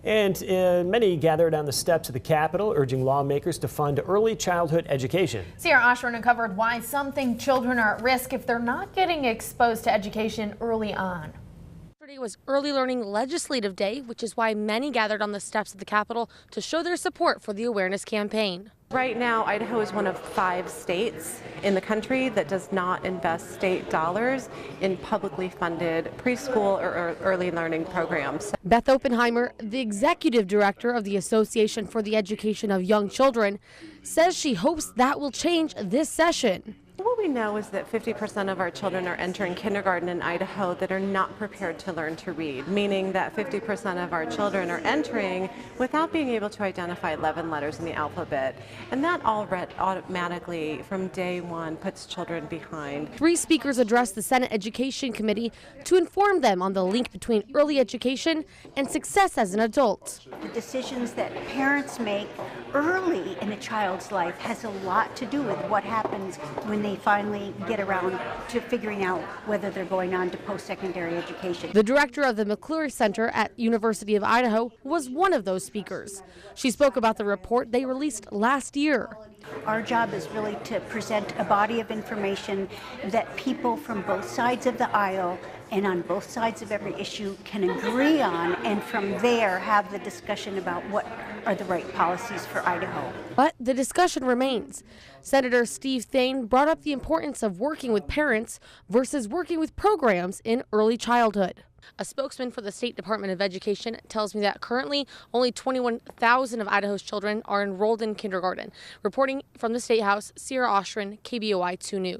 And many gathered on the steps of the Capitol, urging lawmakers to fund early childhood education. Sierra Oshrin uncovered why some think children are at risk if they're not getting exposed to education early on. Yesterday was Early Learning Legislative Day, which is why many gathered on the steps of the Capitol to show their support for the awareness campaign. Right now, Idaho is one of 5 states in the country that does not invest state dollars in publicly funded preschool or early learning programs. Beth Oppenheimer, the executive director of the Association for the Education of Young Children, says she hopes that will change this session. What we know is that 50% of our children are entering kindergarten in Idaho that are not prepared to learn to read, meaning that 50% of our children are entering without being able to identify 11 letters in the alphabet. And that automatically, from day one, puts children behind. 3 speakers addressed the Senate Education Committee to inform them on the link between early education and success as an adult. The decisions that parents make early in a child's life has a lot to do with what happens when they finally get around to figuring out whether they're going on to post-secondary education. The director of the McClure Center at University of Idaho was one of those speakers. She spoke about the report they released last year. Our job is really to present a body of information that people from both sides of the aisle and on both sides of every issue can agree on, and from there have the discussion about what are the right policies for Idaho. But the discussion remains. Senator Steve Thane brought up the importance of working with parents versus working with programs in early childhood. A spokesman for the State Department of Education tells me that currently only 21,000 of Idaho's children are enrolled in kindergarten. Reporting from the State House, Sierra Oshrin, KBOI 2 News.